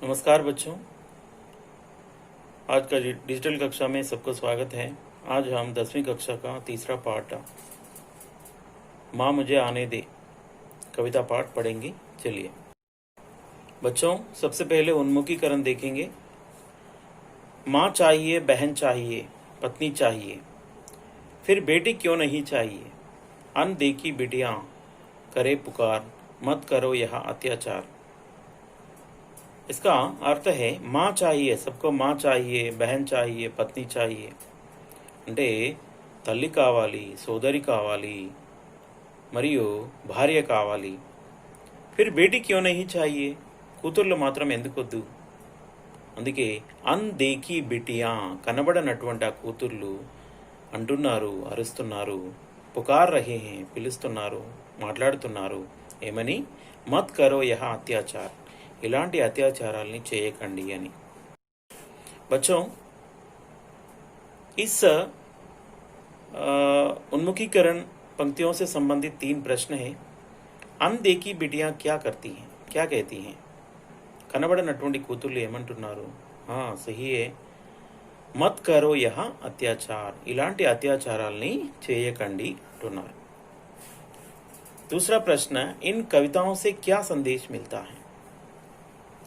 नमस्कार बच्चों, आज का डिजिटल कक्षा में सबको स्वागत है। आज हम 10वीं कक्षा का तीसरा पाठ माँ मुझे आने दे कविता पाठ पढ़ेंगे। चलिए बच्चों, सबसे पहले उन्मुखीकरण देखेंगे। माँ चाहिए, बहन चाहिए, पत्नी चाहिए, फिर बेटी क्यों नहीं चाहिए। अनदेखी बिटियाँ करे पुकार, मत करो यह अत्याचार। इसका अर्थ है माँ चाहिए, सबको माँ चाहिए, बहन चाहिए, పత్ని चाहिए। అంటే తల్లి కావాలి, సోదరి కావాలి, మరియు భార్య కావాలి। फिर बेटी क्यों नहीं चाहिए, కూతుర్లు మాత్రం ఎందుకొద్దు। అందుకే అన్देखी బిటియా, కనబడనటువంటి ఆ కూతుర్లు అంటున్నారు, అరుస్తున్నారు, పుకార్ రహే హే, పిలుస్తున్నారు, మాట్లాడుతున్నారు ఏమని, మత్ కరో యహ అత్యాచార్, ఇలాంటి అత్యాచారాల్ని చేయకండి అని। बच्चों, इस उन्मुखीकरण पंक्तियों से संबंधित 3 प्रश्न हैं। अनदेखी बिटियां क्या करती हैं, क्या कहती हैं। కనబడనటువంటి కూతుర్లు ఏమంటున్నారు? సహీ है, మత్ కరో యహ అత్యాచార్, ఇలాంటి అత్యాచారాల్ని చేయకండి అంటున్నారు। दूसरा प्रश्न, इन कविताओं से क्या संदेश मिलता है।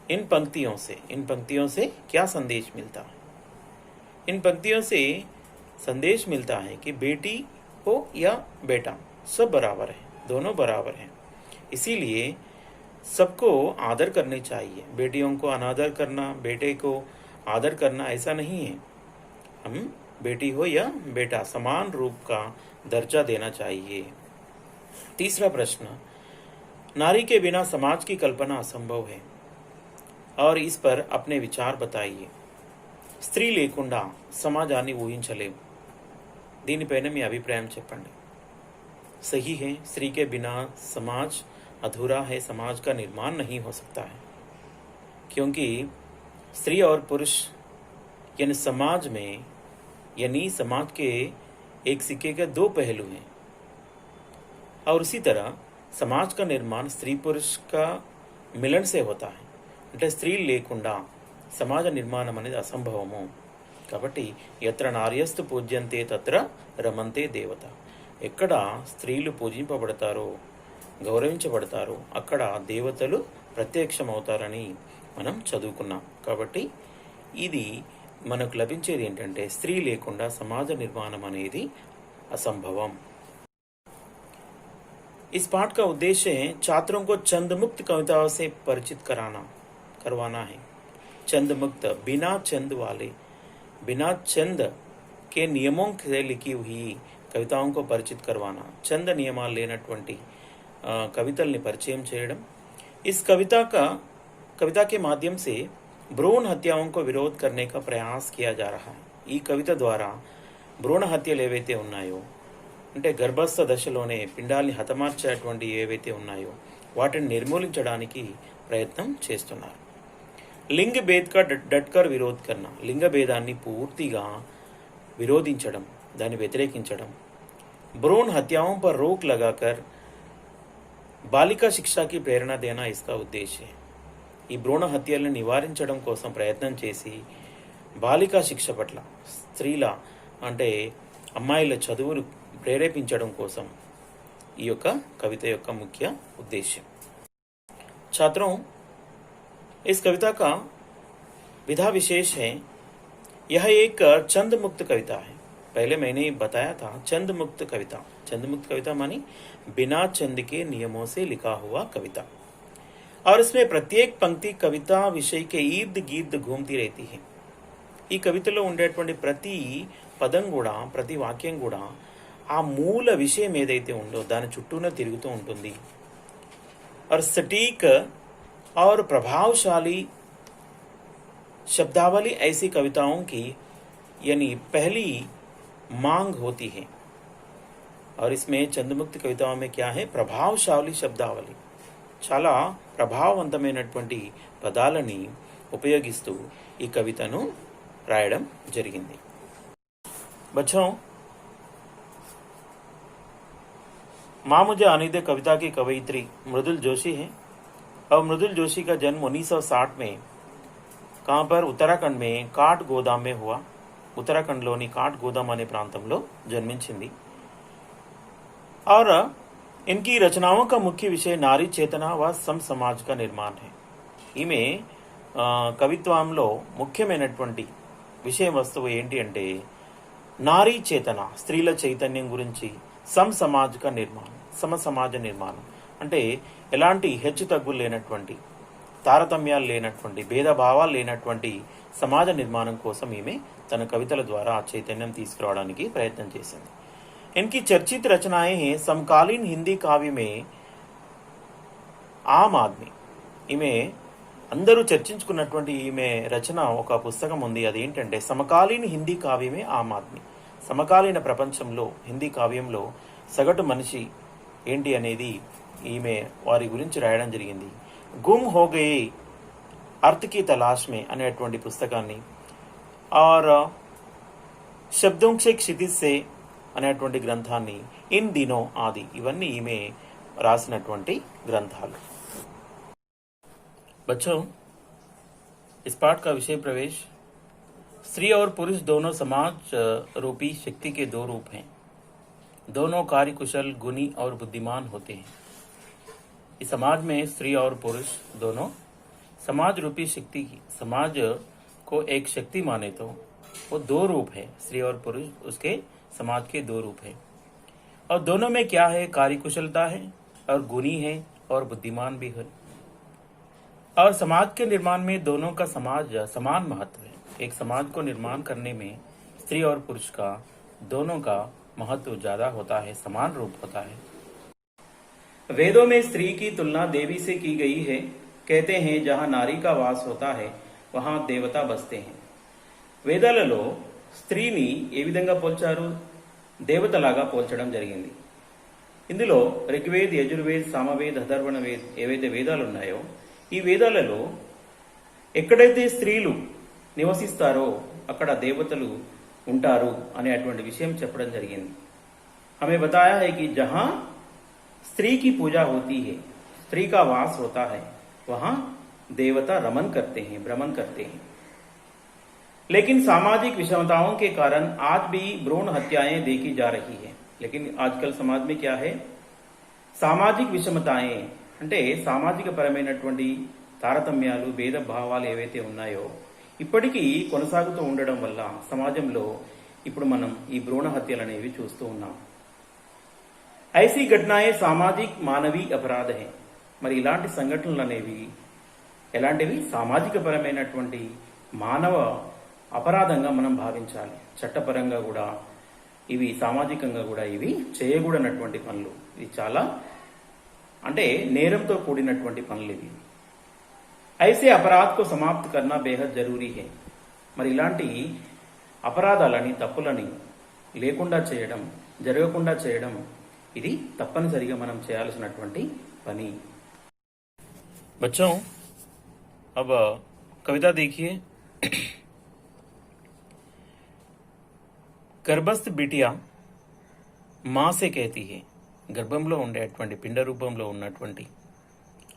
इन पंक्तियों से क्या संदेश मिलता है। इन पंक्तियों से संदेश मिलता है कि बेटी हो या बेटा सब बराबर है, दोनों बराबर हैं, इसीलिए सबको आदर करनी चाहिए। बेटियों को अनादर करना, बेटे को आदर करना ऐसा नहीं है। हम बेटी हो या बेटा समान रूप का दर्जा देना चाहिए। तीसरा प्रश्न, नारी के बिना समाज की कल्पना असंभव है और इस पर अपने विचार बताइए। స్త్రీ లేకుండా సమాజాన్ని ఊహించలేం, దీనిపైన మీ అభిప్రాయం చెప్పండి। सही है, स्त्री के बिना समाज अधूरा है, समाज का निर्माण नहीं हो सकता है, क्योंकि स्त्री और पुरुष यानी समाज में, यानी समाज के एक सिक्के के 2 पहलू हैं, और उसी तरह समाज का निर्माण स्त्री पुरुष का मिलन से होता है। అంటే స్త్రీ లేకుండా సమాజ నిర్మాణం అనేది అసంభవము। కాబట్టి యత్ర నార్యస్తు పూజ్యంతే తత్ర రమంతే దేవత, ఎక్కడ స్త్రీలు పూజింపబడతారో, గౌరవించబడతారో అక్కడ దేవతలు ప్రత్యక్షమవుతారని మనం చదువుకున్నాం। కాబట్టి ఇది మనకు లభించేది ఏంటంటే స్త్రీ లేకుండా సమాజ నిర్మాణం అనేది అసంభవం। इस पाठ का उद्देश्य है छात्रों को छंद मुक्त कविताओं से परिचित करवाना है। छंद मुक्त, बिना छंद वाले, बिना छंद के नियमों से लिखी हुई कविताओं को परिचित करवाना, छंद नियमाలు లేనటువంటి కవితల్ని పరిచయం చేయడం। इस कविता के माध्यम से भ्रूण हत्याओं को विरोध करने का प्रयास किया जा रहा है। ఈ కవిత ద్వారా భ్రూణ హత్యలు ఏవైతే ఉన్నాయో, అంటే గర్భస్థ దశలోనే పిండాల్ని హతమార్చేటువంటి ఏవైతే ఉన్నాయో వాటిని నిర్మూలించడానికి ప్రయత్నం చేస్తున్నారు। లింగ భేద్ కా డట్కర్ విరోధ్ కర్నా, లింగ భేదాన్ని పూర్తిగా విరోధించడం, దాన్ని వ్యతిరేకించడం। భ్రూణ హత్యాओं पर रोक लगाकर బాలికా శిక్షకి ప్రేరణ దేనా इसका उद्देश्य है। ఈ భ్రూణ హత్యలను నివారించడం కోసం ప్రయత్నం చేసి బాలికా శిక్ష పట్ల, స్త్రీల అంటే అమ్మాయిల చదువును ప్రేరేపించడం కోసం ఈ యొక్క కవిత యొక్క ముఖ్య ఉద్దేశ్యం। छात्रों, इस कविता का विधा विशेष है। यह एक छंद मुक्त कविता है। पहले मैंने बताया था छंद मुक्त कविता। छंद मुक्त कविता मानी बिना छंद के नियमों से लिखा हुआ कविता, और इसमें प्रत्येक पंक्ति कविता विषय के इर्द गिर्द घूमती रहती है। ఈ కవితలో ఉండేటువంటి ప్రతి పదం కూడా, ప్రతి వాక్యం కూడా ఆ మూల విషయం ఏదైతే ఉందో దాని చుట్టూనే తిరుగుతూ ఉంటుంది। और सटीक और प्रभावशाली शब्दावली ऐसी कविताओं की यानी पहली मांग होती है। और इसमें चंदमुक्त कविताओं में क्या है, प्रभावशाली शब्दावली, చాలా ప్రభావవంతమైనటువంటి పదాలని ఉపయోగిస్తూ ఈ కవితను రాయడం జరిగింది। बच्चों, माँ मुझे आने दे कविता की कवयित्री मृदुल जोशी है। और मृदुल जोशी का जन्म 1960 में कहाँ पर? उत्तराखंड में काठ गोदाम में हुआ. उत्तराखंडలోని काठ गोदाम అనే ప్రాంతంలో జన్మించింది. और इनकी रचनाओं का मुख्य विषय नारी चेतना व सम समाज का निर्माण है. ఈమె కవిత్వంలో ముఖ్యమైనటువంటి విషయ వస్తువు ఏంటి అంటే నారీ చేతన, స్త్రీల చైతన్యం గురించి, సమ సమాజ నిర్మాణం అంటే ఎలాంటి హెచ్చు తగ్గులు లేనటువంటి, తారతమ్యాలు లేనటువంటి, భేదభావాలు లేనటువంటి సమాజ నిర్మాణం కోసం ఈమె తన కవితల ద్వారా ఆ చైతన్యం తీసుకురావడానికి ప్రయత్నం చేసింది. इनकी चर्चित रचनाएं हैं समकालीन हिंदी काव्य में ఆమ్ ఆద్మీ. ఈమె అందరూ చర్చించుకున్నటువంటి ఈమె రచన ఒక పుస్తకం ఉంది. అదేంటంటే సమకాలీన హిందీ కావ్యమే ఆమ్ ఆద్మీ. సమకాలీన ప్రపంచంలో హిందీ కావ్యంలో సగటు మనిషి ఏంటి అనేది ఈమె వారి గురించి రాయడం జరిగింది. గుమ్ హో గయే అర్థ్ కి తలాష్ మే అనేటువంటి పుస్తకాన్ని, ఆర్ శబ్దోं से क्षितिज से అనేటువంటి గ్రంథాన్ని, ఇన్ దినో ఆది, ఇవన్నీ ఈమె రాసినటువంటి గ్రంథాలు. बच्चों, इस पाठ का विषय प्रवेश. स्त्री और पुरुष दोनों समाज रूपी शक्ति के दो रूप हैं. दोनों कार्यकुशल, गुणी और बुद्धिमान होते हैं. इस समाज में स्त्री और पुरुष दोनों समाज रूपी शक्ति की, समाज को एक शक्ति माने तो वो दो रूप है. स्त्री और पुरुष उसके समाज के दो रूप है. और दोनों में क्या है? कार्यकुशलता है और गुणी है और बुद्धिमान भी है. और समाज के निर्माण में दोनों का समान महत्व है. एक समाज को निर्माण करने में स्त्री और पुरुष का, दोनों का महत्व ज्यादा होता है, समान रूप होता है. वेदों में स्त्री की तुलना देवी से की गई है. कहते हैं जहां नारी का वास होता है वहां देवता बसते हैं. వేదాలలో స్త్రీని ఏ విధంగా పోల్చారు? దేవతలాగా పోల్చడం జరిగింది. ఇందులో ఋగ్వేద్, యజుర్వేద్, సామవేద్, అథర్వణ వేద్ ఏవైతే వేదాలు ఉన్నాయో ఈ వేదాలలో ఎక్కడైతే స్త్రీలు నివసిస్తారో అక్కడ దేవతలు ఉంటారు అనేటువంటి విషయం చెప్పడం జరిగింది. हमें बताया है कि जहां स्त्री की पूजा होती है, स्त्री का वास होता है, वहां देवता रमन करते हैं, भ्रमण करते हैं. लेकिन सामाजिक विषमताओं के कारण आज भी भ्रूण हत्याएं देखी जा रही है. लेकिन आजकल समाज में क्या है? సామాజిక విషమతాయే అంటే సామాజిక పరమైనటువంటి తారతమ్యాలు, భేదభావాలు ఏవైతే ఉన్నాయో ఇప్పటికీ కొనసాగుతూ ఉండడం వల్ల సమాజంలో ఇప్పుడు మనం ఈ భ్రూణ హత్యలు అనేవి చూస్తూ ఉన్నాం. ఐసీ ఘటనాయే సామాజిక మానవీ అపరాధ హై. మరి ఇలాంటి సంఘటనలు అనేవి ఎలాంటివి? సామాజిక పరమైనటువంటి మానవ అపరాధంగా మనం భావించాలి. చట్టపరంగా కూడా ఇవి, సామాజికంగా కూడా ఇవి చేయకూడనటువంటి పనులు. ఇది చాలా అంటే నేరంతో కూడినటువంటి పనులు ఇవి. ఐసే అపరాధ్ కో సమాప్త్ కర్నా బేహద్ జరూరీ హై. మరి ఇలాంటి అపరాధాలని, తప్పులని లేకుండా చేయడం, జరగకుండా చేయడం ఇది తప్పనిసరిగా మనం చేయాల్సినటువంటి పని. बच्चों, अब कविता देखिए. గర్భస్థ బిటియా మా సే कहती है. గర్భంలో ఉండేటువంటి, పిండ రూపంలో ఉన్నటువంటి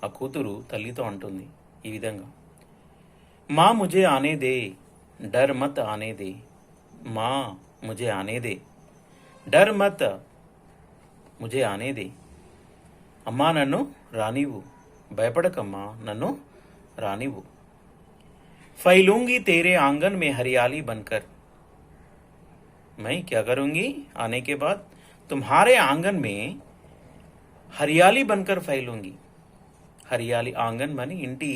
ఆ కూతురు తల్లితో అంటుంది ఈ విధంగా, మా ముझे आने दे, डर मत आने दे. మా मुझे आने दे, डर मत मुझे आने दे. అమ్మా నన్ను రానివ్వు, భయపడకమ్మా, నన్ను రానివ్వు. फैलूंगी तेरे आंगन में हरियाली बनकर. मैं क्या करूंगी? आने के बाद तुम्हारे आंगन में హరియాలి బన్కర్ ఫైలూంగి. హరియాలి ఆంగన్ అని ఇంటి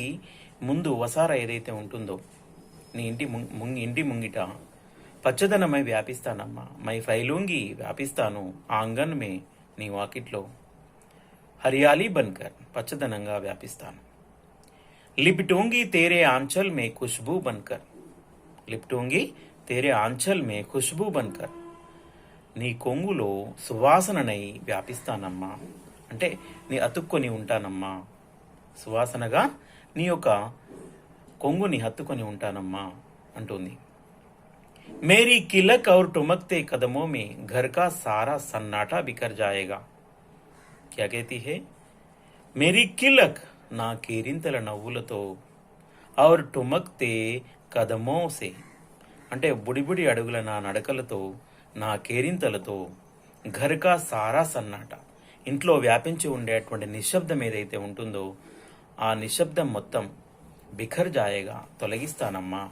ముందు వసారా ఏదైతే ఉంటుందో నీ ఇంటి ముంగిట పచ్చదనమై వ్యాపిస్తానమ్మా. మై ఫైలూంగి, వ్యాపిస్తాను, ఆంగన్ మే, నీ వాకిట్లో, హరియాలి బన్కర్, పచ్చదనంగా వ్యాపిస్తాను. लिपटूंगी तेरे आंचल में खुशबू बनकर. लिपटूंगी तेरे आंचल में खुशबू बनकर. నీ కొంగులో సువాసననై వ్యాపిస్తానమ్మా. అంటే నీ అతుక్కొని ఉంటానమ్మా, సువాసనగా నీ యొక్క కొంగుని హత్తుకొని ఉంటానమ్మా అంటుంది. మేరీ కిలక్ और टुमकते कदमों में घर का सारा सन्नाटा बिखर जाएगा. क्या कहती है? మేరీ కిలక్, నా కేరింతల నవ్వులతో, और ठुमकते కదమో సే అంటే బుడిబుడి అడుగుల నా నడకలతో నా కేరింతలతో ఘర్ కా సారా సన్నాట ఇంట్లో వ్యాపించి ఉండేటువంటి నిశ్శబ్దం ఏదైతే ఉంటుందో ఆ నిశ్శబ్దం మొత్తం బిఖర్ జాయేగా తొలగిస్తానమ్మా,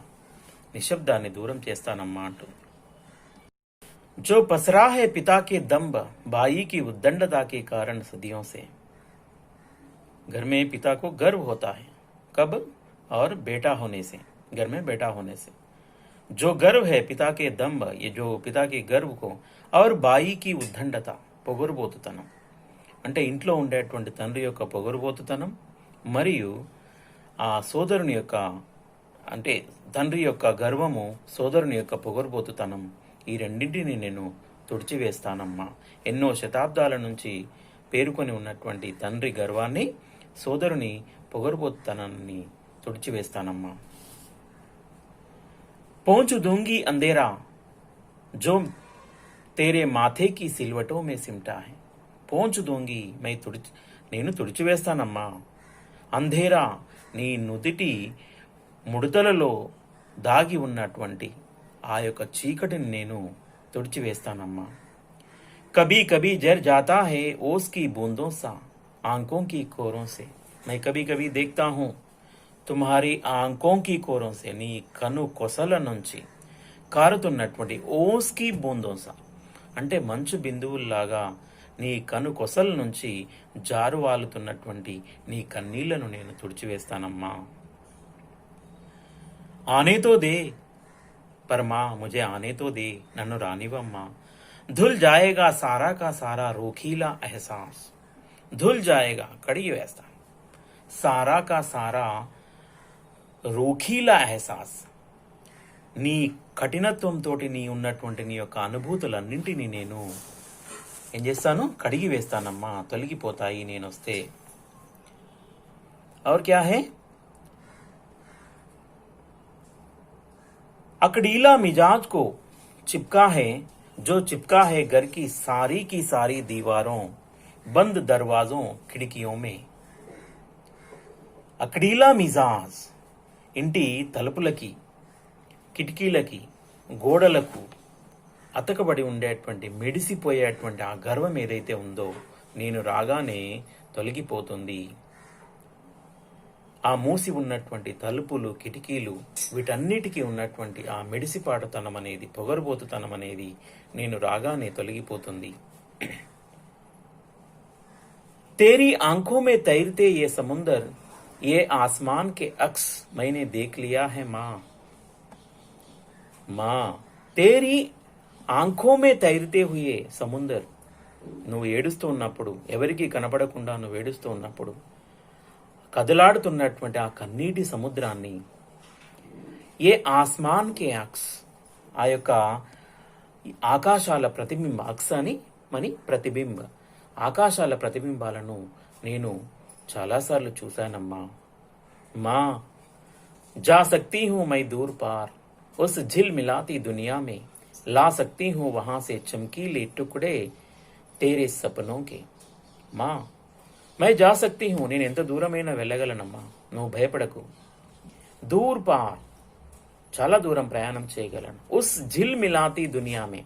నిశ్శబ్దాన్ని దూరం చేస్తానమ్మా అంటూ. जो पसरा है पिता के दम्ब भाई की उद्दंडता के कारण सदियों से. घर में पिता को गर्व होता है कब? और बेटा होने से, घर में बेटा होने से. जो गर्व है पिता के दम्ब, ये जो पिता के गर्व को, और బాయి की ఉద్దండత పొగరుబోతుతనం అంటే ఇంట్లో ఉండేటువంటి తండ్రి యొక్క పొగరుబోతుతనం మరియు ఆ సోదరుని యొక్క అంటే తండ్రి యొక్క గర్వము సోదరుని యొక్క పొగరుబోతుతనం ఈ రెండింటిని నేను తుడిచివేస్తానమ్మా. ఎన్నో శతాబ్దాల నుంచి పేరుకొని ఉన్నటువంటి తండ్రి గర్వాన్ని సోదరుని పొగరుబోతుతనాన్ని తుడిచివేస్తానమ్మా. పోంచు దూంగి అంధేరా జో తేరే మాథే కి సిల్వటో మే సిమ్టా హై. పోంచు దూంగి నేను తుడిచివేస్తానమ్మా. అంధేరా నీ నుదిటి ముడతలలో దాగి ఉన్నటువంటి ఆ యొక్క చీకటిని నేను తుడిచివేస్తానమ్మా. కభీ కభీ జర్ జాతా హై ఓస్ కి బూందో సా ఆంఖోं की कोरों से. मैं कभी कभी देखता हूँ తుమ్హారీ ఆంఖోं की कोरों से నీ కను కొసల నుంచి కారుతున్నటువంటి ఓస్ కి బూందో సా అంటే మంచు బిందువుల్లాగా నీ కను కొసల నుంచి జారువాలుతున్నటువంటి నీ కన్నీళ్లను నేను తుడిచివేస్తానమ్మా. ఆనేతో దే పరమా ముజే ఆనేతో దే నన్ను రానివమ్మా. ధుల్ జాయేగా సారా కా సారా రోఖీలా ఎహసాస్. ధుల్ జాయేగా కడిగి వేస్తాను. సారా కా సారా రోఖీలా ఎహసాస్ నీ కఠినత్వంతో నీ ఉన్నటువంటి నీ యొక్క అనుభూతులన్నింటినీ నేను ఏం చేస్తాను? కడిగి వేస్తానమ్మా, తొలగిపోతాయి నేను వస్తే. और क्या है? अकड़ीला मिजाज को चिपका है जो चिपका है घर की सारी दीवारों बंद दरवाजों खिड़कियों में. అకడీలా మిజాజ్ ఇంటి తలుపులకి కిటికీలకి గోడలకు అతకబడి ఉండేటువంటి మెడిసిపోయేటువంటి ఆ గర్వం ఏదైతే ఉందో నేను రాగానే తొలగిపోతుంది. ఆ మూసి ఉన్నటువంటి తలుపులు కిటికీలు వీటన్నిటికీ ఉన్నటువంటి ఆ మెడిసిపాటుతనం అనేది పొగరుబోతుతనం అనేది నేను రాగానే తొలగిపోతుంది. तेरी आंखों में तैरते ये समुंदर ये आसमान के अक्स मैंने देख लिया है माँ. माँ तेरी ఆంఖో మే తైరితే హుయే సముందర్. నువ్వు ఏడుస్తూ ఉన్నప్పుడు, ఎవరికి కనపడకుండా నువ్వు ఏడుస్తూ ఉన్నప్పుడు కదలాడుతున్నటువంటి ఆ కన్నీటి సముద్రాన్ని ఏ ఆస్మాన్ కే అక్స్ ఆ యొక్క ఆకాశాల ప్రతిబింబ అక్స్ అని మని ప్రతిబింబ ఆకాశాల ప్రతిబింబాలను నేను చాలాసార్లు చూశానమ్మా. మా जा सकती हूँ मैं दूर पार उस झिलमिलाती दुनिया में ला सकती हूँ वहां से चमकीले टुकड़े तेरे सपनों के. माँ मैं जा सकती हूँ నేను ఎంత దూరమైనా వెళ్ళగలనమ్మా, నువ్వు భయపడకు. దూర్ పార్ చాలా దూరం ప్రయాణం చేయగలను. ఉస్ ఝిల్ మిలాతి దునియా మే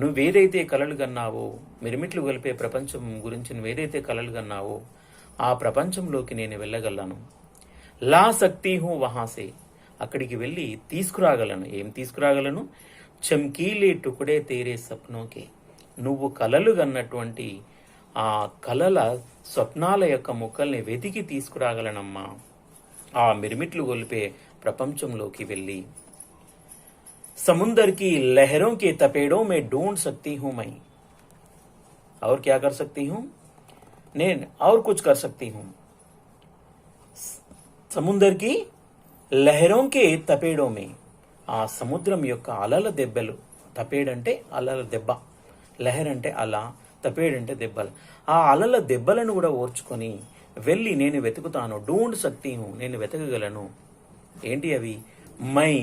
నువ్వేదైతే కలలు కన్నావో, మిరిమిట్లు గొలిపే ప్రపంచం గురించి నువ్వేదైతే కలలు కన్నావో ఆ ప్రపంచంలోకి నేను వెళ్ళగలను. లా సక్తి హూ వహాసే అక్కడికి వెళ్ళి తీసుకురాగలను. ఏం తీసుకురాగలను? చమ్కీలే టుకుడే తేరే సప్నోకే నువ్వు కలలు కన్నటువంటి ఆ కలల స్వప్నాల యొక్క ముక్కల్ని వెతికి తీసుకురాగలనమ్మా ఆ మిరిమిట్లు గొలిపే ప్రపంచంలోకి వెళ్ళి. समुंदर की लहरों के तपेड़ों में ढूंढ सकती हूं मैं. और क्या कर सकती हूं? నేను और कुछ कर सकती हूं. సముందర్ కి లహరోं के తపేడో మే ఆ సముద్రం యొక్క అలల దెబ్బలు. తపేడంటే అలల దెబ్బ, లహర్ అంటే అల, తపేడంటే దెబ్బలు. ఆ అలల దెబ్బలను కూడా ఓర్చుకొని వెళ్ళి నేను వెతుకుతాను. ढूंढ सकती हूं నేను వెతకగలను. ఏంటి అవి? మై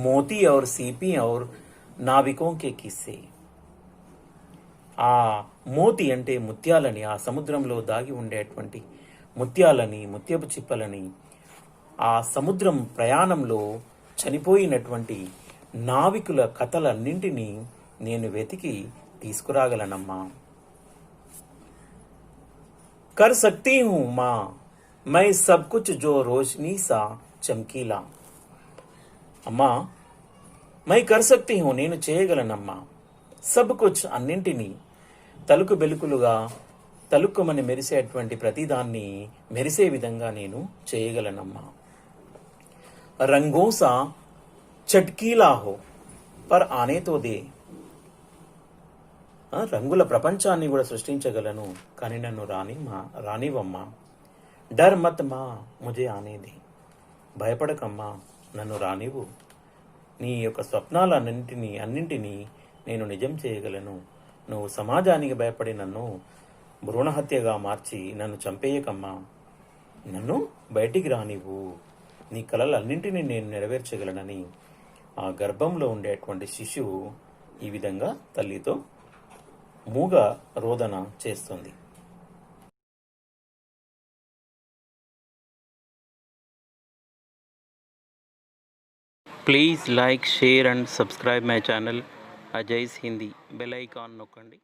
మోతీ और सीपी और నావికోं के किस्से. ఆ మోతి అంటే ముత్యాలని, ఆ సముద్రంలో దాగి ఉండేటువంటి ముత్యాలని, ముత్యపు చిప్పలని ఆ సముద్రం ప్రయాణంలో చనిపోయినటువంటి నావికుల కథలన్నింటినీ నేను వెతికి తీసుకురాగలనమ్మా. कर सकती हूँ माँ मैं सब कुछ जो रोशनी सा चमकीला. అమ్మా మై కర్ సక్తి హూ నేను చేయగలనమ్మా. సబ్ కుచ్ అన్నింటినీ తలుకు బెలుకులుగా తలుక్కుమని మెరిసేటువంటి ప్రతిదాన్ని మెరిసే విధంగా నేను చేయగలనమ్మా. రంగోసా చట్కీలా హో పర్ ఆనేతో దే. రంగుల ప్రపంచాన్ని కూడా సృష్టించగలను, కానీ నన్ను రానివమ్మా. డర్ మత్ మా ముజే ఆనేది. భయపడకమ్మా, నన్ను రానివు. నీ యొక్క అన్నింటినీ నేను నిజం చేయగలను. నువ్వు సమాజానికి భయపడి నన్ను భ్రూణహత్యగా మార్చి నన్ను చంపేయకమ్మా. నన్ను బయటికి రానివ్వు. నీ కలలన్నింటినీ నేను నెరవేర్చగలనని ఆ గర్భంలో ఉండేటువంటి శిశువు ఈ విధంగా తల్లితో మూగ రోదన చేస్తుంది. Please like, share and subscribe my channel Ajay's Hindi. Bell icon నొక్కండి.